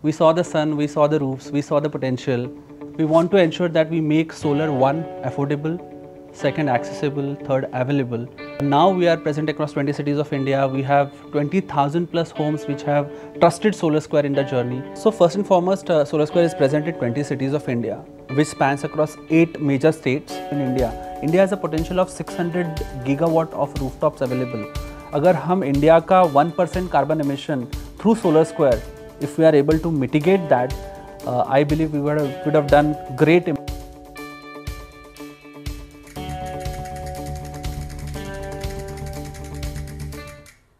We saw the sun, we saw the roofs, we saw the potential. We want to ensure that we make solar, one, affordable, second, accessible, third, available. Now we are present across 20 cities of India. We have 20,000 plus homes which have trusted Solar Square in the journey. So first and foremost, Solar Square is present in 20 cities of India, which spans across 8 major states in India. India has a potential of 600 gigawatt of rooftops available. अगर हम India का 1% carbon emission through Solar Square, if we are able to mitigate that, I believe we would have done great.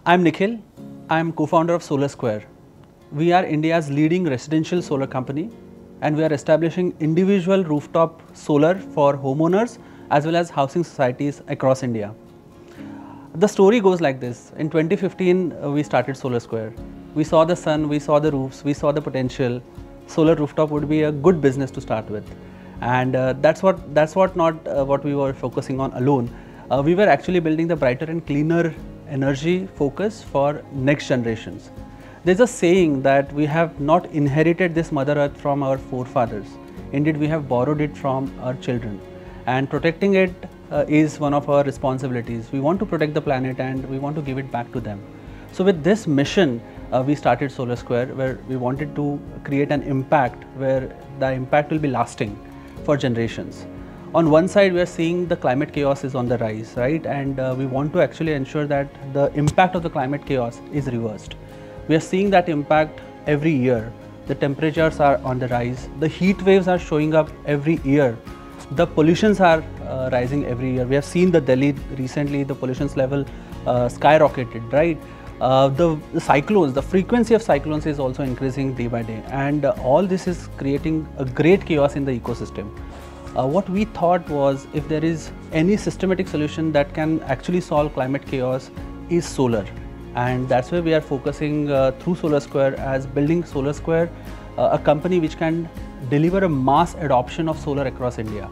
I'm Nikhil. I'm co-founder of Solar Square. We are India's leading residential solar company, and we are establishing individual rooftop solar for homeowners as well as housing societies across India. The story goes like this. In 2015, we started Solar Square. We saw the sun, we saw the roofs, we saw the potential. Solar rooftop would be a good business to start with, and that's not what we were focusing on alone. We were actually building the brighter and cleaner energy focus for next generations. There's a saying that we have not inherited this Mother Earth from our forefathers. Indeed, we have borrowed it from our children, and protecting it is one of our responsibilities. We want to protect the planet and we want to give it back to them. So with this mission, we started Solar Square, where we wanted to create an impact where the impact will be lasting for generations. On one side, we are seeing the climate chaos is on the rise, right? And we want to actually ensure that the impact of the climate chaos is reversed. We are seeing that impact every year. The temperatures are on the rise. The heat waves are showing up every year. The pollutions are rising every year. We have seen the Delhi recently, the pollution level skyrocketed, right? The cyclones, the frequency of cyclones is also increasing day by day, and all this is creating a great chaos in the ecosystem. What we thought was, if there is any systematic solution that can actually solve climate chaos, is solar, and that's where we are focusing through Solar Square as building Solar Square, a company which can deliver a mass adoption of solar across India.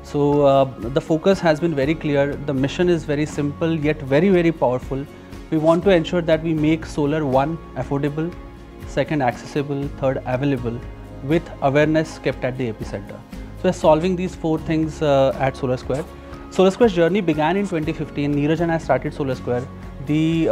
So the focus has been very clear. The mission is very simple yet very, very powerful. We want to ensure that we make solar, one, affordable, second, accessible, third, available, with awareness kept at the epicenter. So we are solving these 4 things at Solar Square. Solar Square's journey began in 2015. Neeraj and I started Solar Square. The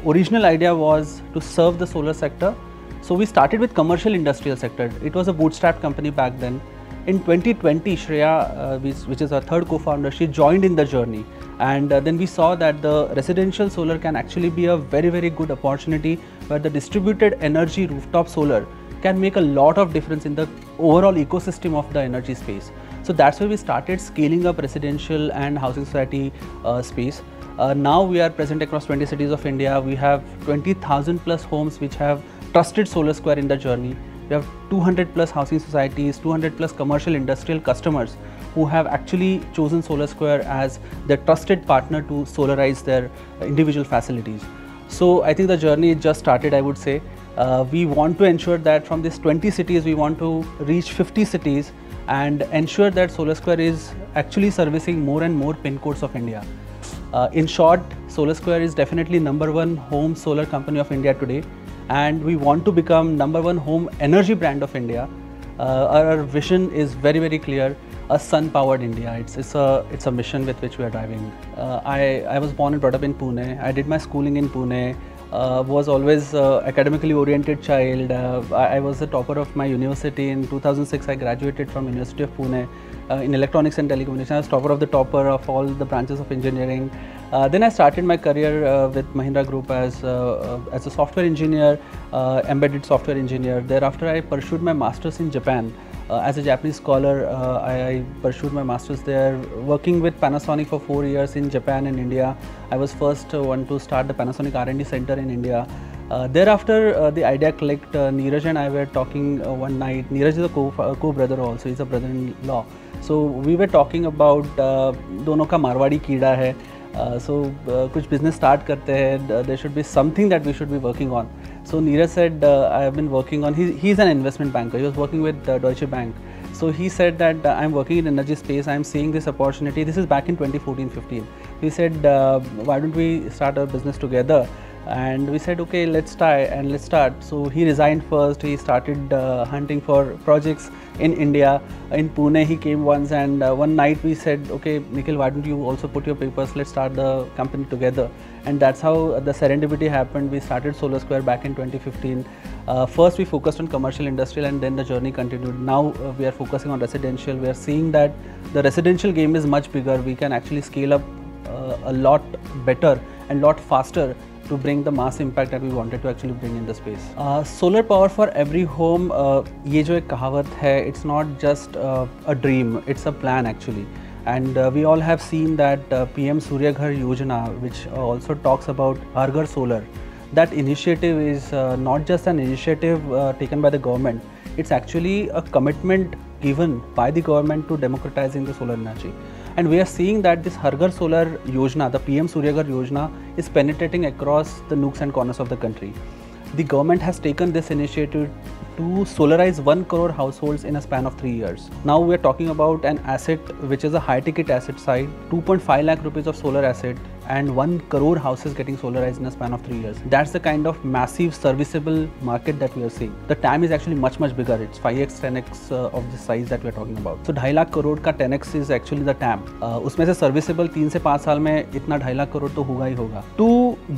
original idea was to serve the solar sector. So we started with commercial industrial sector. It was a bootstrap company back then. In 2020, Shreya, which is our third co-founder, she joined in the journey. And then we saw that the residential solar can actually be a very, very good opportunity where the distributed energy rooftop solar can make a lot of difference in the overall ecosystem of the energy space. So that's why we started scaling up residential and housing society space. Now we are present across 20 cities of India. We have 20,000 plus homes which have trusted Solar Square in the journey. We have 200 plus housing societies, 200 plus commercial industrial customers who have actually chosen Solar Square as their trusted partner to solarize their individual facilities. So I think the journey just started, I would say. We want to ensure that from these 20 cities, we want to reach 50 cities and ensure that Solar Square is actually servicing more and more pin codes of India. In short, Solar Square is definitely #1 home solar company of India today, and we want to become #1 home energy brand of India. Our vision is very, very clear: a sun-powered India. It's a mission with which we are driving. I was born and brought up in Pune. I did my schooling in Pune. Was always academically oriented child. I was the topper of my university. In 2006, I graduated from University of Pune in electronics and telecommunications. I was topper of the topper of all the branches of engineering. Then I started my career with Mahindra Group as a software engineer, embedded software engineer. Thereafter, I pursued my masters in Japan. As a Japanese scholar, I pursued my masters there, working with Panasonic for 4 years in Japan and India. I was first one to start the Panasonic R&D center in India. Thereafter, the idea clicked. Neeraj and I were talking one night. Neeraj is a co-brother also. He's a brother-in-law. So we were talking about दोनों का मारवाड़ी कीड़ा है. So कुछ business start करते हैं. There should be something that we should be working on. So Neeraj said, I have been working on. He's an investment banker. He was working with Deutsche Bank. So he said that I'm working in energy space. I'm seeing this opportunity. This is back in 2014-15. He said, why don't we start a business together? and we said, okay, let's try and let's start. So he resigned first. He started hunting for projects in India. In Pune he came once, and one night we said, okay Nikhil, why don't you also put your papers, let's start the company together. And that's how the serendipity happened. We started Solar Square back in 2015. First we focused on commercial, industrial, and then the journey continued. Now we are focusing on residential. We are seeing that the residential game is much bigger. We can actually scale up a lot better and lot faster to bring the mass impact that we wanted to actually bring in the space. Solar power for every home, ये जो एक कहावत है, it's not just a dream, it's a plan actually. And we all have seen that PM Surya Ghar Yojana, which also talks about Har Ghar Solar. That initiative is not just an initiative taken by the government, it's actually a commitment given by the government to democratizing the solar energy. And we are seeing that this Har Ghar Solar Yojana, the PM Surya Ghar Yojana, is penetrating across the nooks and corners of the country. The government has taken this initiative to solarize 1 crore households in a span of 3 years. Now we are talking about an asset which is a high ticket asset side, 2.5 lakh rupees of solar asset, and 1 crore houses getting solarized in a span of 3 years. That's the kind of massive serviceable market that we are seeing. The TAM is actually much bigger. It's 5x 10x of the size that we are talking about. So 2.5 lakh crore का 10x is actually the TAM. उसमें से serviceable 3 से 5 साल में इतना 2.5 lakh crore तो होगा ही होगा. To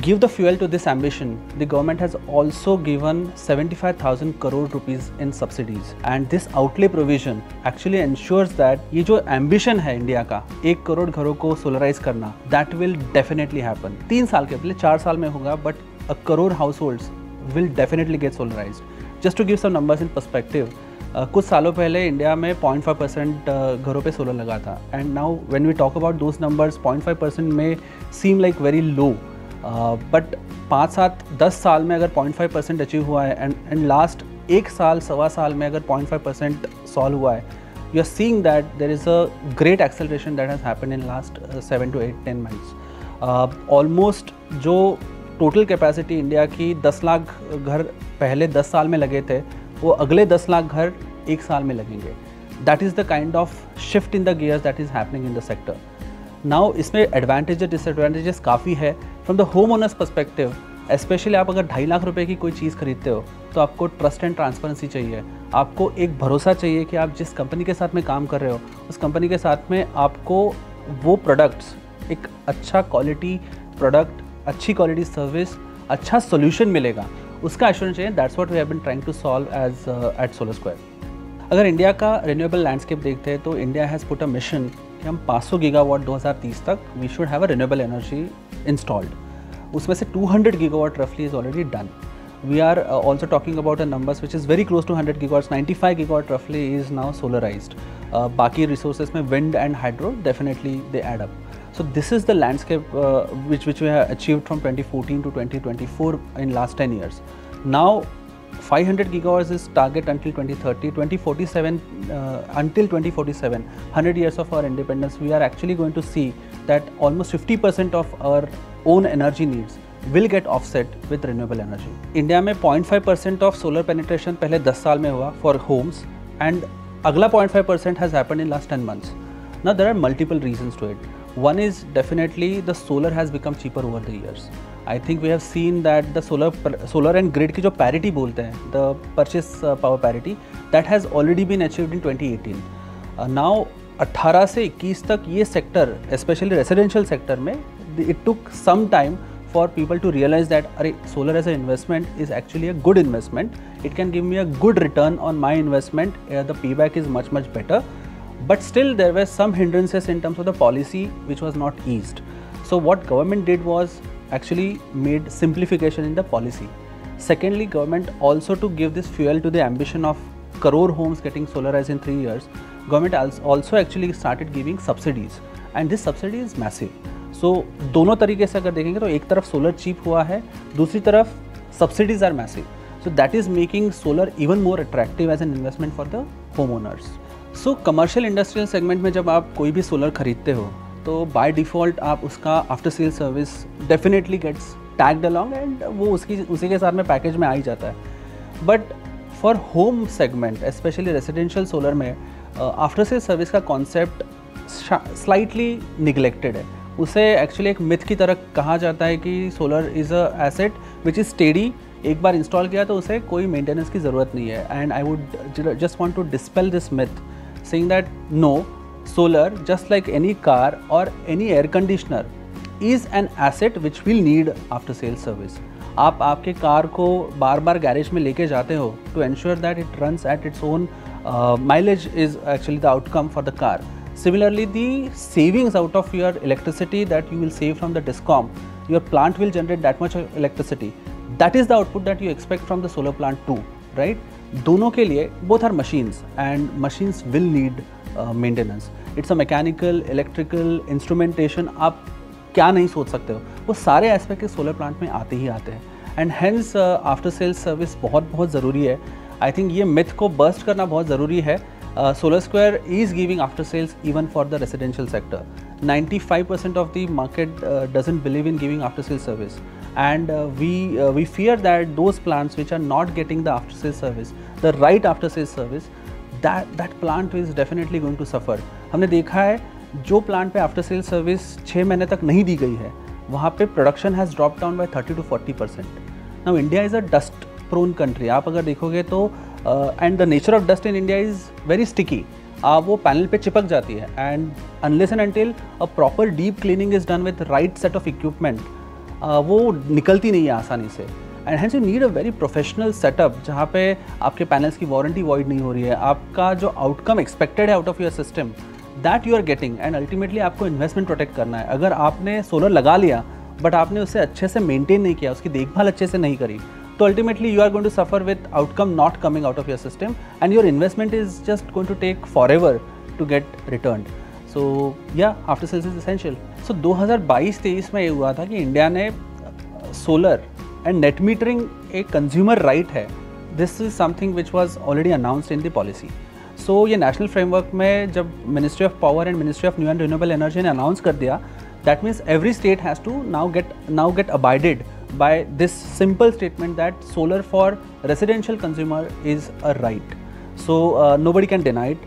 give the fuel to this ambition, the government has also given 75,000 crore rupees in subsidies, and this outlay provision actually ensures that ये जो ambition है इंडिया का 1 करोड़ घरों को solarize करना, that will definitely happen. 3 साल के पहले 4 साल में होगा, but 1 crore households will definitely get solarized. Just to give some numbers in perspective, कुछ सालों पहले इंडिया में 0.5% घरों पे सोलर लगा था, and now when we talk about those numbers, 0.5% may seem like very low, but 5-7-10 साल में अगर 0.5% अचीव हुआ है, and लास्ट 1 साल सवा साल में अगर 0.5% सॉल्व हुआ है, you are seeing that there is a great acceleration that has happened in last 7 to 8-10 months. Almost जो टोटल कैपेसिटी इंडिया की 10 लाख घर पहले 10 साल में लगे थे, वो अगले 10 लाख घर 1 साल में लगेंगे. That is the kind of shift in the gears that is happening in the sector. Now इसमें advantages disadvantages काफ़ी है. From the homeowners perspective, especially आप अगर 2.5 लाख रुपए की कोई चीज़ खरीदते हो, तो आपको ट्रस्ट एंड ट्रांसपेरेंसी चाहिए. आपको एक भरोसा चाहिए कि आप जिस कंपनी के साथ में काम कर रहे हो, उस कंपनी के साथ में आपको वो प्रोडक्ट्स, एक अच्छा क्वालिटी प्रोडक्ट, अच्छी क्वालिटी सर्विस, अच्छा सोल्यूशन मिलेगा, उसका एश्योरेंस चाहिए. That's what we have been trying to solve as at Solar Square. अगर इंडिया का रिन्यूएबल लैंडस्केप देखते हैं, तो India has put a mission कि हम 500 गीगावाट 2030 तक we should have a renewable energy installed. उसमें से 200 गीगावाट रफली is already done. We are also talking about a numbers which is very close to 100 gigawatts. 95 gigawatt roughly is now solarized. बाकी resources में wind and hydro definitely they add up. So this is the landscape which we have achieved from 2014 to 2024 in last 10 years. Now 500 gigawatts is target until 2030. 2047 until 2047, 100 years of our independence, we are actually going to see that almost 50% of our own energy needs will get offset with renewable energy. India में 0.5% of solar penetration पहले 10 साल में हुआ for homes, and अगला 0.5% has happened in last 10 months. Now there are multiple reasons to it. One is definitely the solar has become cheaper over the years. I think we have seen that the solar and grid की जो parity बोलते हैं, the purchase power parity, that has already been achieved in 2018. Now 18 से 21 तक ये sector, especially residential sector में, it took some time for people to realize that solar as an investment is actually a good investment. It can give me a good return on my investment. The payback is much better. But still there were some hindrances in terms of the policy which was not eased. So what government did was actually made simplification in the policy. Secondly, government also to give this fuel to the ambition of crore homes getting solarized in 3 years, government also actually started giving subsidies, and this subsidy is massive. So दोनों तरीके से अगर देखेंगे तो एक तरफ solar cheap हुआ है, दूसरी तरफ subsidies are massive. So that is making solar even more attractive as an investment for the home owners. So commercial industrial segment में जब आप कोई भी सोलर खरीदते हो, तो बाय डिफ़ॉल्ट आप उसका after sale service definitely gets tagged along, and वो उसी के साथ में पैकेज में आ ही जाता है. But for home segment, specially residential solar में आफ्टर सेल सर्विस का कॉन्सेप्ट स्लाइटली निगलेक्टेड है. उसे एक्चुअली एक मिथ की तरह कहा जाता है कि solar is a asset which is steady, एक बार इंस्टॉल किया तो उसे कोई मेंटेनेंस की ज़रूरत नहीं है। And I would just want to dispel this myth saying that no, solar just like any car और any air conditioner is an asset which will need after sale service. आप आपके कार को बार बार garage में लेके जाते हो to ensure that it runs at its own mileage is actually the outcome for the car. Similarly, the savings out of your electricity that you will save from the DISCOM, your plant will generate that much electricity. That is the output that you expect from the solar plant too, right? दोनों के लिए both are machines and machines will need maintenance. It's a mechanical, electrical, instrumentation. आप क्या नहीं सोच सकते हो, वो सारे एस्पेक्ट के सोलर प्लांट में आते ही आते हैं। And hence after sales service बहुत ज़रूरी है। आई थिंक ये मिथ को बर्स्ट करना बहुत ज़रूरी है। Solar Square is giving after sales even for the residential sector. 95% of the market doesn't believe in giving after sales service, and we fear that those plants which are not getting the after sales service, the right after sales service, that plant is definitely going to suffer. हमने देखा है जो plant पे after sale service 6 महीने तक नहीं दी गई है, वहाँ पे production has drop down by 30 to 40%। Now India is a dust prone country. आप अगर देखोगे तो and the nature of dust in India is very sticky. वो पैनल पे चिपक जाती है, and unless and until a proper deep cleaning is done with right set of equipment, वो निकलती नहीं है आसानी से। And hence you need a very professional setup जहाँ पे आपके पैनल्स की वारंटी वॉइड नहीं हो रही है, आपका जो आउटकम एक्सपेक्टेड है out of your system that you are getting. And ultimately आपको इन्वेस्टमेंट प्रोटेक्ट करना है। अगर आपने सोलर लगा लिया बट आपने उसे अच्छे से मेंटेन नहीं किया, उसकी देखभाल अच्छे से नहीं करी, तो ultimately you are going to suffer with outcome not coming out of your system, and your investment is just going to take forever to get return. So yeah after sales is essential. So 2022-23 में ये हुआ था कि India ने solar and net metering एक consumer right है, this is something which was already announced in the policy. So ये national framework में जब ministry of power and ministry of new and renewable energy ने अनाउंस कर दिया, that means every state has to now get abided by this simple statement that solar for residential consumer is a right. So nobody can deny it.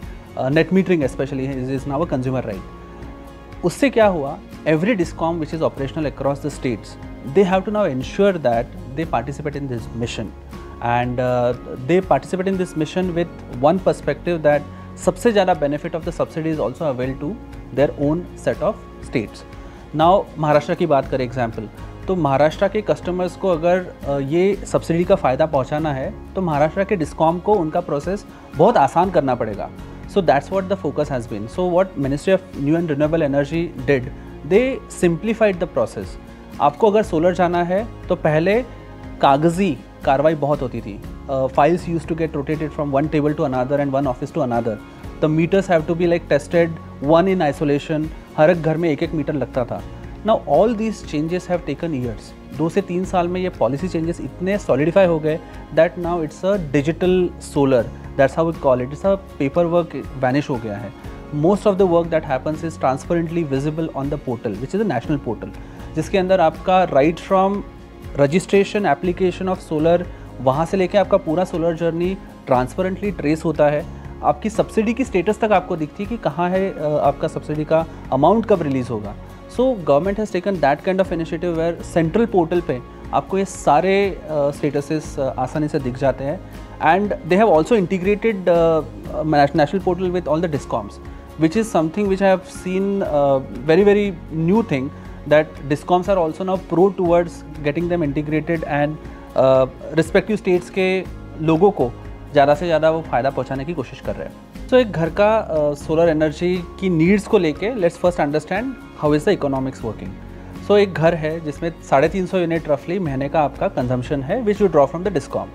Net metering especially is now a consumer right. उससे क्या हुआ, every DISCOM which is operational across the states, they have to now ensure that they participate in this mission, and they participate in this mission with one perspective that सबसे ज़्यादा benefit of the subsidy is also availed to their own set of states. Now Maharashtra की बात करें example, तो महाराष्ट्र के customers को अगर ये सब्सिडी का फ़ायदा पहुंचाना है तो महाराष्ट्र के डिस्कॉम को उनका प्रोसेस बहुत आसान करना पड़ेगा। So that's what the focus has been. So what ministry of new and renewable energy did, they simplified the process. आपको अगर सोलर जाना है तो पहले कागज़ी कार्रवाई बहुत होती थी। Files used to get rotated from one table to another and one office to another. The meters have to be like tested, one in isolation. हर एक घर में एक मीटर लगता था। Now all these changes have taken years. 2 से 3 साल में ये पॉलिसी चेंजेस इतने सॉलिडिफाई हो गए that now it's a digital solar, that's how we call it. It's a paperwork vanish हो गया है। Most of the work that happens is transparently visible on the portal which is a national portal, जिसके अंदर आपका right from registration application of solar, वहाँ से लेके आपका पूरा सोलर जर्नी ट्रांसपेरेंटली ट्रेस होता है। आपकी सब्सिडी की स्टेटस तक आपको दिखती है कि कहाँ है आपका सब्सिडी का अमाउंट कब रिलीज़ होगा। So government has taken that kind of initiative where central portal पे आपको ये सारे स्टेटसेस आसानी से दिख जाते हैं। And they have also integrated national portal with all the discoms, which is something which I have seen very new thing, that DISCOMs are also now pro towards getting them integrated and respective states के लोगों को ज़्यादा से ज़्यादा वो फ़ायदा पहुँचाने की कोशिश कर रहे हैं। तो एक घर का सोलर एनर्जी की नीड्स को लेके let's first understand how is the economics working. So एक घर है जिसमें 350 यूनिट रफली महीने का आपका कंजम्पशन है which you draw from the discom.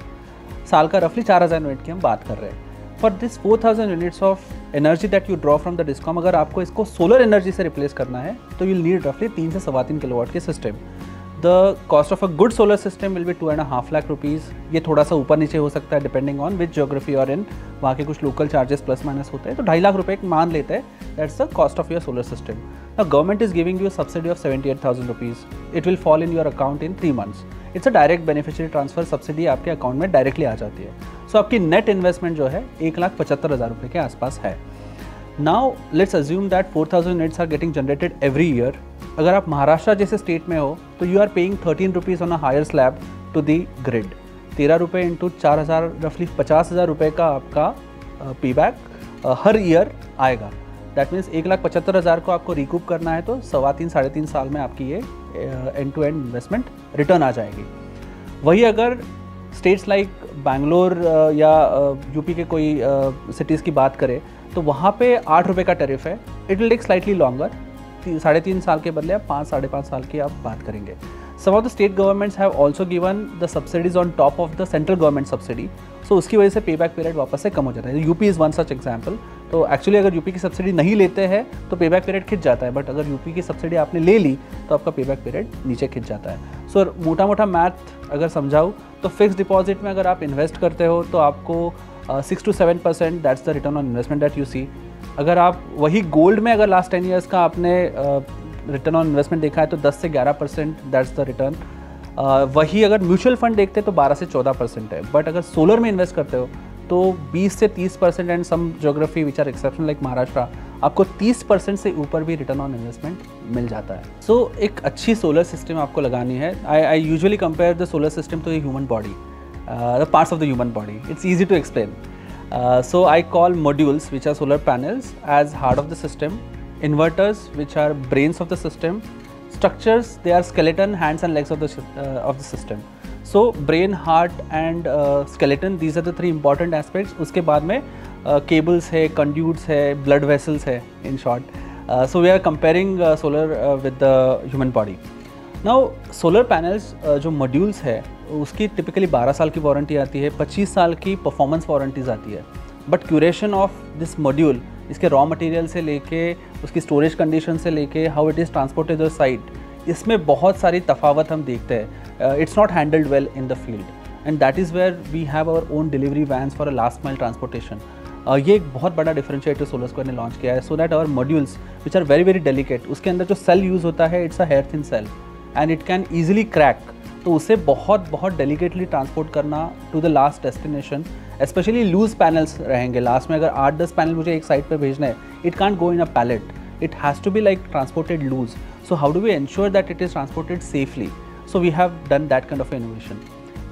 साल का रफली 4000 यूनिट की हम बात कर रहे हैं। For this 4000 units of energy that you draw from the discom, अगर आपको इसको सोलर एनर्जी से रिप्लेस करना है तो यू नीड रफली 3 से 3.25 किलोवाट के system. The cost of a good solar system will be 2.5 lakh rupees. ये थोड़ा सा ऊपर नीचे हो सकता है डिपेंडिंग ऑन विच ज्योग्राफी और इन, वहाँ के कुछ लोकल चार्जेस प्लस माइनस होते हैं। तो 2.5 लाख रुपये मान लेते हैं, that's the cost of your solar system. Now government is giving you subsidy of 78,000 rupees. It will fall in your account in 3 months। It's a direct beneficiary transfer, subsidy आपके account में directly आ जाती है। सो आपकी net investment जो है 1,75,000 रुपये के आसपास है। Now let's assume that 4,000 units are getting generated every year अगर आप महाराष्ट्र जैसे स्टेट में हो तो you are paying 13 rupees on a higher slab to the grid. 13 रुपये इंटू 4,000 रफली 50,000 रुपये का आपका पे बैक हर ईयर आएगा। दैट मीन्स 1,75,000 को आपको रिकूप करना है तो 3.25 साढ़े 3 साल में आपकी ये end to end investment return आ जाएगी। वही अगर स्टेट्स लाइक बैंगलोर या यूपी के कोई सिटीज़ की बात करें तो वहाँ पे 8 रुपये का टैरिफ है। It will take slightly longer, 3.5 साल के बदले आप 5 साढ़े 5 साल की आप बात करेंगे। Some of the state governments have also given the subsidies on top of the central government subsidy, so उसकी वजह से पे बैक पीरियड वापस से कम हो जाता है। UP is one such example. तो एक्चुअली अगर यूपी की सब्सिडी नहीं लेते हैं तो पे बैक पीरियड खिंच जाता है, बट अगर यूपी की सब्सिडी आपने ले ली तो आपका पे बैक पीरियड नीचे खिंच जाता है। सो मोटा मोटा मैथ अगर समझाऊँ तो फिक्स डिपॉजिट में अगर आप इन्वेस्ट करते हो तो आपको 6 to 7% that's the return on investment that you see. अगर आप वही गोल्ड में अगर लास्ट 10 ईयर्स का आपने रिटर्न ऑन इन्वेस्टमेंट देखा है तो 10 से 11% दैट्स द रिटर्न। वही अगर म्यूचुअल फंड देखते हैं तो 12 से 14% है, बट अगर सोलर में इन्वेस्ट करते हो तो 20 से 30% and some geography which are exceptional like Maharashtra आपको 30% से ऊपर भी रिटर्न ऑन इन्वेस्टमेंट मिल जाता है। सो एक अच्छी सोलर सिस्टम आपको लगानी है। I usually compare the solar system to human body, the parts of the human body. It's easy to explain. So I call modules, which are solar panels, as heart of the system, inverters, which are brains of the system, structures, they are skeleton, hands and legs of the system. So brain, heart and skeleton, these are the 3 important aspects. उसके बाद में cables है, conduits है, blood vessels है, in short. So we are comparing solar with the human body. Now solar panels जो modules है उसकी typically 12 साल की वारंटी आती है, 25 साल की परफॉर्मेंस वारंटीज आती है। But curation of this module, इसके रॉ मटेरियल से लेके उसकी स्टोरेज कंडीशन से लेके how it is transported the site, इसमें बहुत सारी तफावत हम देखते हैं। It's not handled well in the field and that is where we have our own delivery vans for a last mile transportation. ये एक बहुत बड़ा डिफरेंशिएटर सोलर स्क्वायर ने लॉन्च किया है, so that our modules which are very very delicate, उसके अंदर जो सेल यूज़ होता है it's a hair thin cell and it can easily crack, तो उसे बहुत डेलिकेटली ट्रांसपोर्ट करना to the last destination. Specially loose panels रहेंगे लास्ट में, अगर 8-10 पैनल मुझे एक साइड पे भेजना है, it can't go in a pallet, it has to be like transported loose. So how do we ensure that it is transported safely? So we have done that kind of innovation.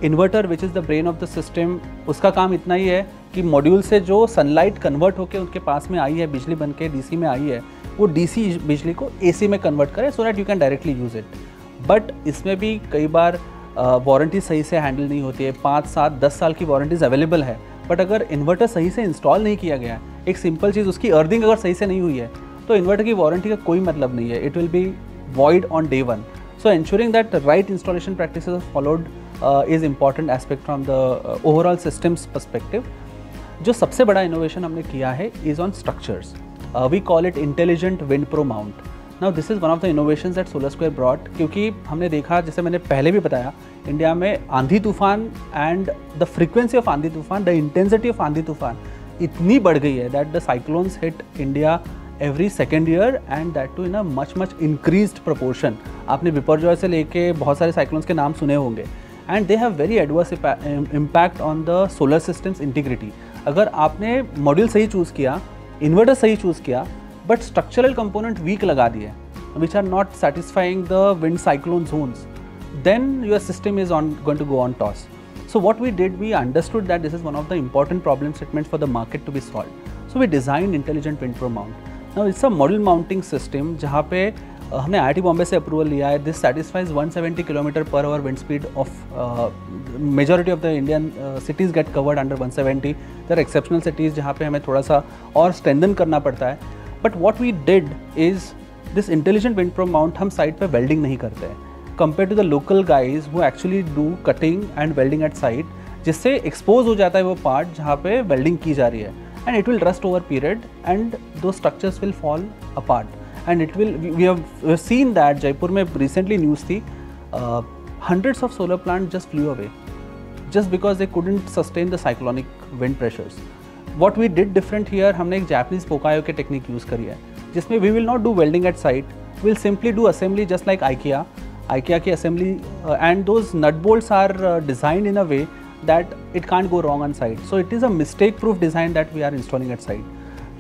Inverter which is the brain of the system, उसका काम इतना ही है कि module से जो sunlight convert होकर उनके पास में आई है, बिजली बन के डीसी में आई है, वो डीसी बिजली को एसी में कन्वर्ट करे so that you can directly use it. But इसमें भी कई बार वारंटी सही से हैंडल नहीं होती है। 5, 7, 10 साल की वारंटीज़ अवेलेबल है, बट अगर इन्वर्टर सही से इंस्टॉल नहीं किया गया है, एक सिंपल चीज़ उसकी अर्थिंग अगर सही से नहीं हुई है तो इन्वर्टर की वारंटी का कोई मतलब नहीं है, it will be void on day 1। So ensuring that right installation practices followed is important aspect from the overall systems perspective. जो सबसे बड़ा इनोवेशन हमने किया है is on structures. We call it intelligent wind pro mount. Now this is one of the innovations that solar square brought, क्योंकि हमने देखा, जैसे मैंने पहले भी बताया, इंडिया में आंधी तूफान एंड द फ्रीक्वेंसी ऑफ आंधी तूफान, द इंटेंसिटी ऑफ आंधी तूफान इतनी बढ़ गई है that the cyclones hit India every second year and that too in a much increased proportion. आपने बिपरजॉय से लेके बहुत सारे साइक्लोन्स के नाम सुने होंगे and they have very adverse impact on the solar systems integrity. अगर आपने मॉड्यूल सही चूज़ किया, इन्वर्टर सही चूज़ किया, बट स्ट्रक्चरल कंपोनेंट वीक लगा दिए which are not satisfying the wind cyclone zones, then your system is going to go on toss. So what we did, we understood that this is one of the important problem statements for the market to be solved. So we designed intelligent wind pro mount. Now it's a model mounting system जहाँ पे हमने IIT Bombay से approval लिया है। This satisfies 170 km/h wind speed of majority of the Indian cities get covered under 170. There are exceptional cities जहाँ पे हमें थोड़ा सा और strengthen करना पड़ता है। But what we did is this intelligent wind pro mount हम साइट पे वेल्डिंग नहीं करते हैं compared to the local guys who actually do cutting and welding at site, जिससे expose हो जाता है वो part जहाँ पे welding की जा रही है and it will rust over period and those structures will fall apart and it will, we have seen that Jaipur में recently news थी, hundreds of solar plants just flew away just because they couldn't sustain the cyclonic wind pressures. What we did different here, हमने एक Japanese Pokayo के technique use करी है जिसमें we will not do welding at site, we will simply do assembly just like IKEA की assembly and those nut bolts are designed in a way that it can't go wrong on site. So it is a mistake proof design that we are installing at site.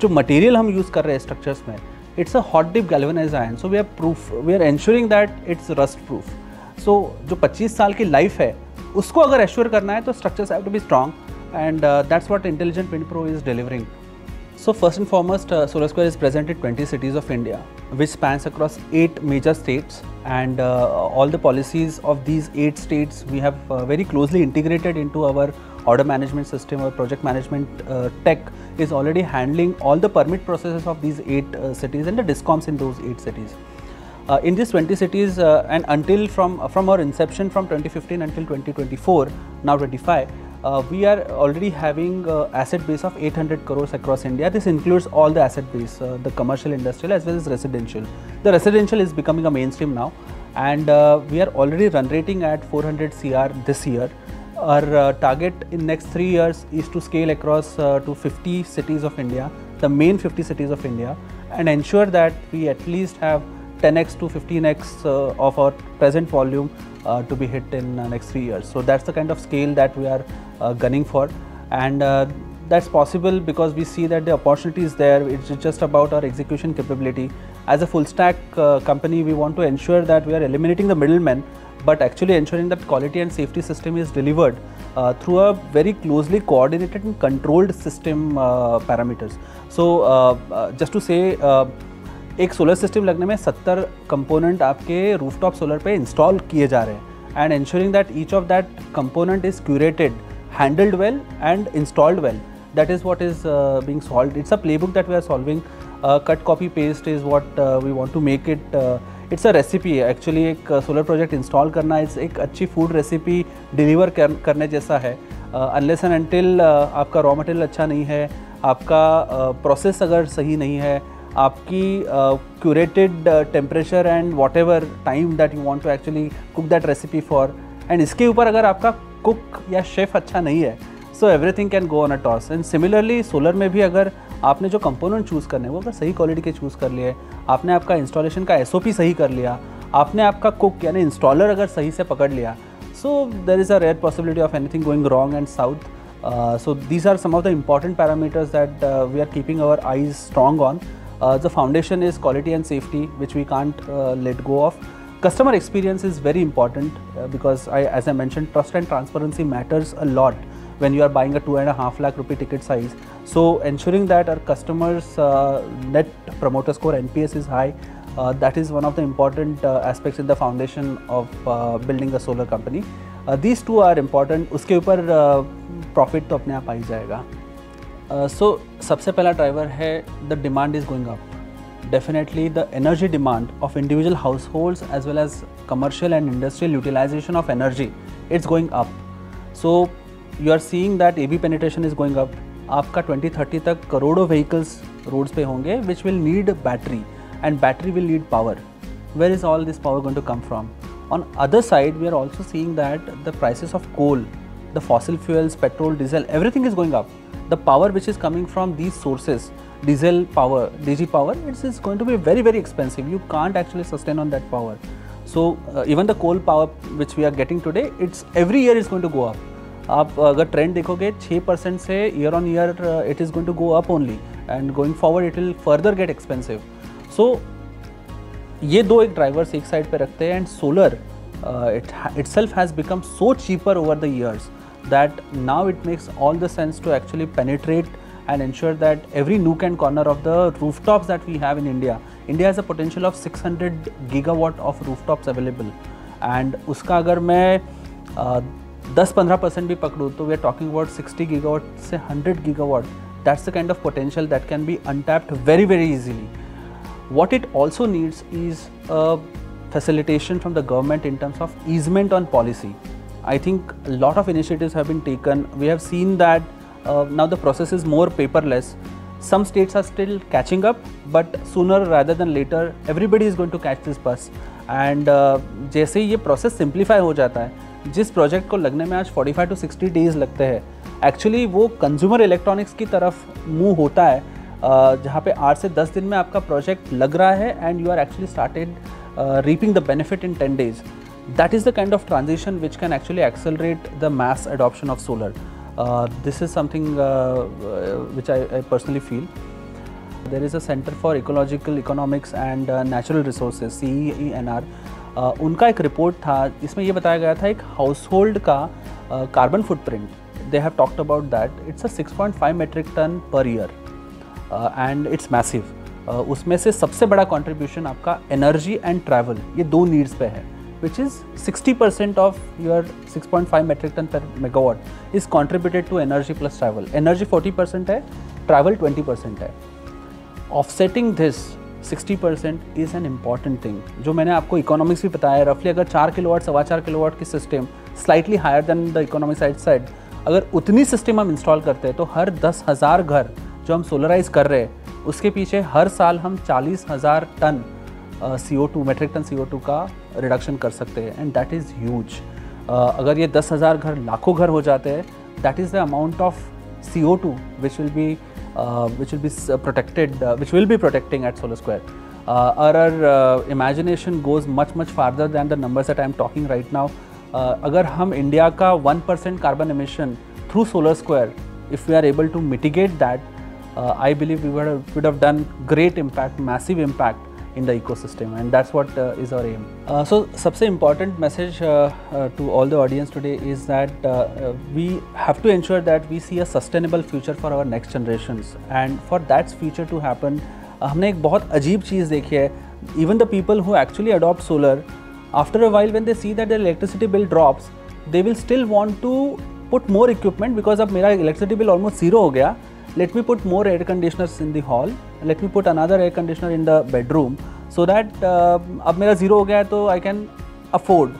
जो material हम use कर रहे हैं structures में, it's a hot dip galvanized iron, so we are ensuring that it's rust proof. So जो 25 साल की life है उसको अगर assure करना है तो structures have to be strong, and that's what Intelligent Wind Pro is delivering. So first and foremost, SolarSquare is present in 20 cities of India, which spans across 8 major states, and all the policies of these 8 states we have very closely integrated into our order management system. Our project management tech is already handling all the permit processes of these 8 cities and the discoms in those 8 cities. In these 20 cities, and until from our inception from 2015 until 2024, now 25, we are already having asset base of 800 crores across India. This includes all the asset base, the commercial, industrial as well as residential. The residential is becoming a mainstream now, and we are already run rating at 400 CR this year. Our target in next 3 years is to scale across to 50 cities of India, the main 50 cities of India, and ensure that we at least have 10x to 15x of our present volume to be hit in next 3 years. So that's the kind of scale that we are gunning for, and that's possible because we see that the opportunity is there. It's just about our execution capability. As a full stack company, we want to ensure that we are eliminating the middlemen, but actually ensuring that quality and safety system is delivered through a very closely coordinated and controlled system parameters. So just to say, एक solar system लगने में 70 component आपके rooftop solar पे install किए जा रहे हैं, and ensuring that each of that component is curated, handled well and installed well. That is what is being solved. It's a playbook that we are solving. Cut, copy, paste is what we want to make it. It's a recipe. Actually एक solar project install करना एक अच्छी food recipe deliver करने जैसा है. Unless and until आपका raw material अच्छा नहीं है, आपका प्रोसेस अगर सही नहीं है, आपकी curated temperature and whatever time that you want to actually cook that recipe for, and इसके ऊपर अगर आपका कुक या शेफ अच्छा नहीं है, so everything can go on a toss. And similarly solar में भी अगर आपने जो कंपोनेंट चूज़ करने वो अगर सही क्वालिटी के चूज़ कर लिए, आपने आपका इंस्टॉलेशन का SOP सही कर लिया, आपने आपका कुक यानी इंस्टॉलर अगर सही से पकड़ लिया, so there is a rare possibility of anything going wrong and south. So these are some of the important parameters that we are keeping our eyes strong on. The foundation is quality and safety, which we can't let go of. Customer experience is very important because as I mentioned, trust and transparency matters a lot when you are buying a 2.5 lakh rupee ticket size. So ensuring that our customers' net promoter score NPS is high, that is one of the important aspects in the foundation of building a solar company. These two are important. उसके ऊपर profit तो अपने आप आ ही जाएगा. So सबसे पहला driver है the demand is going up. Definitely the energy demand of individual households as well as commercial and industrial utilization of energy, it's going up. So you are seeing that EV penetration is going up. आपका 2030 तक करोड़ों vehicles roads पे होंगे which will need battery, and battery will need power. Where is all this power going to come from? On other side, we are also seeing that the prices of coal, the fossil fuels, petrol, diesel, everything is going up. The power which is coming from these sources, diesel power, DG power, it's going to be very, very expensive. You can't actually sustain on that power. So even the coal power which we are getting today, it's every year is going to go up. आप अगर trend देखोगे 6% से year on year it is going to go up only, and going forward it will further get expensive. So ये दो एक drivers एक side पे रखते हैं, and solar itself has become so cheaper over the years that now it makes all the sense to actually penetrate and ensure that every nook and corner of the rooftops that we have in India. India has a potential of 600 gigawatt of rooftops available, and उसका अगर मैं 10-15% भी पकड़ूँ तो we are talking about 60 gigawatt से 100 gigawatt. That's the kind of potential that can be untapped very, very easily. What it also needs is a facilitation from the government in terms of easement on policy. I think a lot of initiatives have been taken. We have seen that now the process is more paperless. Some states are still catching up, but sooner rather than later, everybody is going to catch this bus. And जैसे ही ये process simplify हो जाता है, जिस project को लगने में आज 45 to 60 days लगते हैं, actually वो consumer electronics की तरफ move होता है, जहाँ पे 8 से 10 दिन में आपका project लग रहा है and you are actually started reaping the benefit in 10 days. That is the kind of transition which can actually accelerate the mass adoption of solar. This is something which I personally feel. There is a Center for Ecological Economics and Natural Resources CEENR. उनका एक report था, इसमें ये बताया गया था एक household का carbon footprint, they have talked about that it's a 6.5 metric ton per year and it's massive. उसमें से सबसे बड़ा कंट्रीब्यूशन आपका एनर्जी एंड ट्रैवल, ये दो नीड्स पे है, which is 60% of your 6.5 metric ton per megawatt is contributed to energy plus travel. Energy 40% है, travel 20% है. Offsetting this 60% is an important thing. जो मैंने आपको इकोनॉमिक्स भी बताया है, रफली अगर 4 किलोवाट 4.25 किलोवाट की system slightly higher than the economic side, अगर उतनी सिस्टम हम इंस्टॉल करते हैं तो हर 10,000 घर जो हम सोलराइज कर रहे हैं उसके पीछे हर साल हम 40,000 ton CO2 metric ton CO2 का रिडक्शन कर सकते हैं एंड दैट इज़ ह्यूज। अगर ये 10,000 घर लाखों घर हो जाते हैं, that is the amount of CO2 which will be protecting at Solar Square. Our imagination goes much farther than the numbers that I am talking right now. अगर हम इंडिया का 1% carbon emission through solar square, if we are able to mitigate that, I believe we would have done great impact, massive impact in the ecosystem, and that's what is our aim. So सबसे important message to all the audience today is that we have to ensure that we see a sustainable future for our next generations, and for that future to happen, हमने एक बहुत अजीब चीज़ देखी है. Even the people who actually adopt solar, after a while when they see that their electricity bill drops, they will still want to put more equipment because अब मेरा electricity bill almost zero हो गया. Let me put more air conditioners in the hall. Let me put another air conditioner in the bedroom so that अब मेरा zero हो गया है तो I can afford.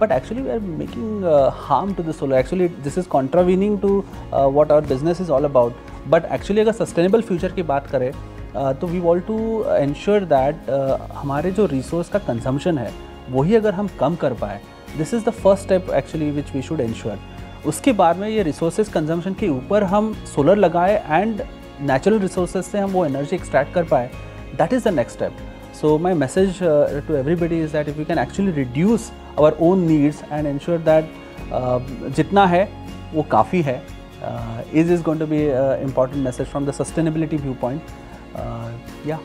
But actually we are making harm to the solar. Actually this is contravening to what our business is all about. But actually अगर sustainable future की बात करें तो we want to ensure that हमारे जो resource का consumption है वही अगर हम कम कर पाए, this is the first step actually which we should ensure. उसके बाद में ये रिसोर्सेज कंजम्पशन के ऊपर हम सोलर लगाए एंड नेचुरल रिसोर्सेज से हम वो एनर्जी एक्सट्रैक्ट कर पाए, that is the next step. So my message to everybody is that if we can actually reduce our own needs and ensure that जितना है वो काफ़ी है, is going to be important message from the sustainability view point. या